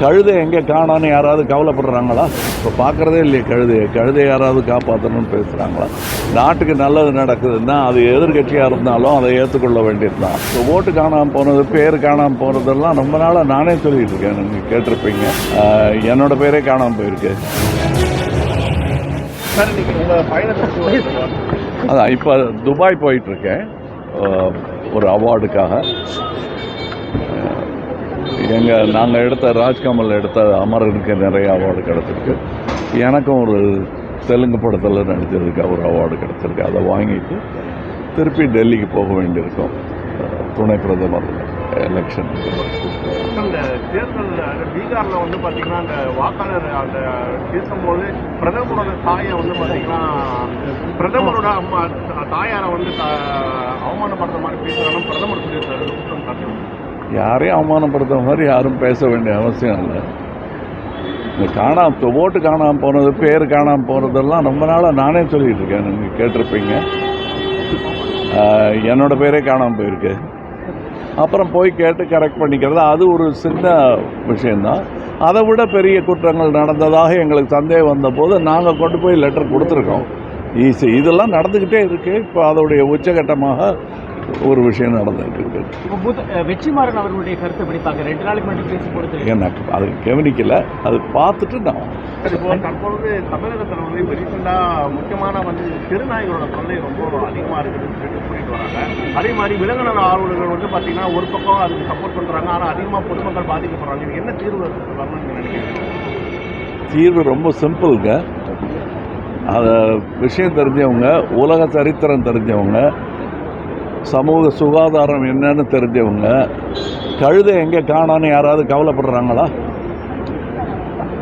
கழுதை எங்கே காணோன்னு யாராவது கவலைப்படுறாங்களா? இப்போ பார்க்குறதே இல்லையே கழுதை யாராவது காப்பாற்றணும்னு பேசுகிறாங்களா? நாட்டுக்கு நல்லது நடக்குதுன்னா அது எதிர்கட்சியாக இருந்தாலும் அதை ஏற்றுக்கொள்ள வேண்டியது தான். இப்போ ஓட்டு காணாமல் போனது, பேர் காணாமல் போனதெல்லாம் ரொம்ப நாளாக நானே சொல்லிகிட்டு இருக்கேன். நீங்கள் கேட்டிருப்பீங்க, என்னோட பேரே காணாமல் போயிருக்கு. அதான் இப்போ துபாய் போயிட்டுருக்கேன் ஒரு அவார்டுக்காக. நாங்கள் எடுத்த ராஜ்கமல் எடுத்த அமரனுக்கு நிறைய அவார்டு கிடச்சிருக்கு. எனக்கும் ஒரு தெலுங்கு படத்தில் நடித்ததுக்கு ஒரு அவார்டு கிடச்சிருக்கு. அதை வாங்கிட்டு திருப்பி டெல்லிக்கு போக வேண்டியிருக்கும் துணை பிரதமர் எலெக்ஷன். இந்த தேர்தல் பீகாரில் வந்து பார்த்தீங்கன்னா அந்த வாக்காளர் அந்த பேசும்போது பிரதமரோட தாயை வந்து பார்த்தீங்கன்னா பிரதமரோட அம்மா தாயாரை வந்து அவமானப்படுற மாதிரி பேசுகிறாங்க. பிரதமர் சொல்லியிருக்காரு. யாரையும் அவமானப்படுத்துற மாதிரி யாரும் பேச வேண்டிய அவசியம் இல்லை. இந்த ஓட்டு காணாமல் போனது, பேர் காணாமல் போனதெல்லாம் ரொம்ப நாளாக நானே சொல்லிகிட்டு இருக்கேன். நீங்கள் கேட்டிருப்பீங்க, என்னோட பேரே காணாமல் போயிருக்கு. அப்புறம் போய் கேட்டு கரெக்ட் பண்ணிக்கிறது அது ஒரு சின்ன விஷயந்தான். அதை விட பெரிய குற்றங்கள் நடந்ததாக எங்களுக்கு சந்தேகம் வந்தபோது நாங்கள் கொண்டு போய் லெட்டர் கொடுத்துருக்கோம். இதெல்லாம் நடந்துக்கிட்டே இருக்குது. இப்போ அதோடைய உச்சகட்டமாக ஒரு விஷயம் நடந்துகிட்டு இருக்கு. வெற்றிமாறன் அவர்களுடைய கருத்தை படிப்பாங்க. 2 நாளைக்கு மட்டும் பேசி கொடுத்து எனக்கு அது கவனிக்கல. அது பார்த்துட்டு நான் தற்பொழுது தமிழகத்தில் வந்து இப்போ ரீசெண்டாக முக்கியமான வந்து தெருநாய்களோட தொல்லை ரொம்ப அதிகமாக இருக்குதுன்னு சொல்லிட்டு வராங்க. அதே மாதிரி விலங்குநல ஆர்வலர்கள் வந்து பார்த்தீங்கன்னா ஒரு பக்கம் அதுக்கு சப்போர்ட் பண்ணுறாங்க, ஆனால் அதிகமாக பொதுமக்கள் பாதிக்கப்படுறாங்க. இது என்ன தீர்வு வரணும்னு நினைக்கிறீங்க? தீர்வு ரொம்ப சிம்பிளுங்க. அதை விஷயம் தெரிஞ்சவங்க, உலக சரித்திரம் தெரிஞ்சவங்க, சமூக சுகாதாரம் என்னன்னு தெரிஞ்சவங்க, கழுதை எங்கே காணோன்னு யாராவது கவலைப்படுறாங்களா?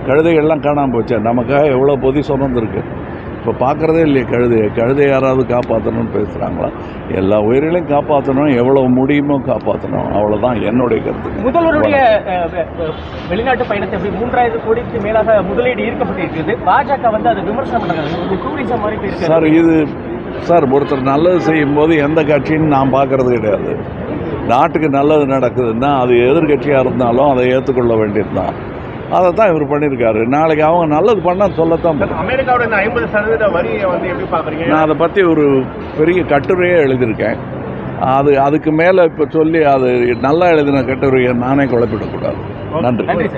கழுதைகள்லாம் காணாமல் போச்சு. நமக்காக எவ்வளோ பொதி சுமந்துருக்கு. இப்போ பார்க்குறதே இல்லையே கழுதை யாராவது காப்பாற்றணும்னு பேசுகிறாங்களா? எல்லா உயிர்களையும் காப்பாற்றணும், எவ்வளோ முடியுமோ காப்பாற்றணும். அவ்வளோதான் என்னுடைய கருத்து. முதல்வருடைய வெளிநாட்டு பயணத்தை 3000 கோடிக்கு மேலாக முதலீடு ஈர்க்கப்பட்டிருக்கிறது. பாஜக வந்து அதை விமர்சனம் பண்ணுறாங்க. டூரிசம் மாதிரி போயிருக்கு சார். ஒருத்தர் நல்லது செய்யும்போது எந்த கட்சின்னு நான் பார்க்கறது கிடையாது. நாட்டுக்கு நல்லது நடக்குதுன்னா அது எதிர்கட்சியாக இருந்தாலும் அதை ஏற்றுக்கொள்ள வேண்டியது தான். அதை தான் இவர் பண்ணியிருக்காரு. நாளைக்கு அவங்க நல்லது பண்ணால் சொல்லத்தான். அமெரிக்காவோட 50% வரியை வந்து எப்படி பார்க்குறீங்க? நான் அதை பற்றி ஒரு பெரிய கட்டுரையே எழுதியிருக்கேன். அதுக்கு மேலே இப்போ சொல்லி அது நல்லா எழுதின கட்டுரையை நானே குழப்பிடக்கூடாது. நன்றி.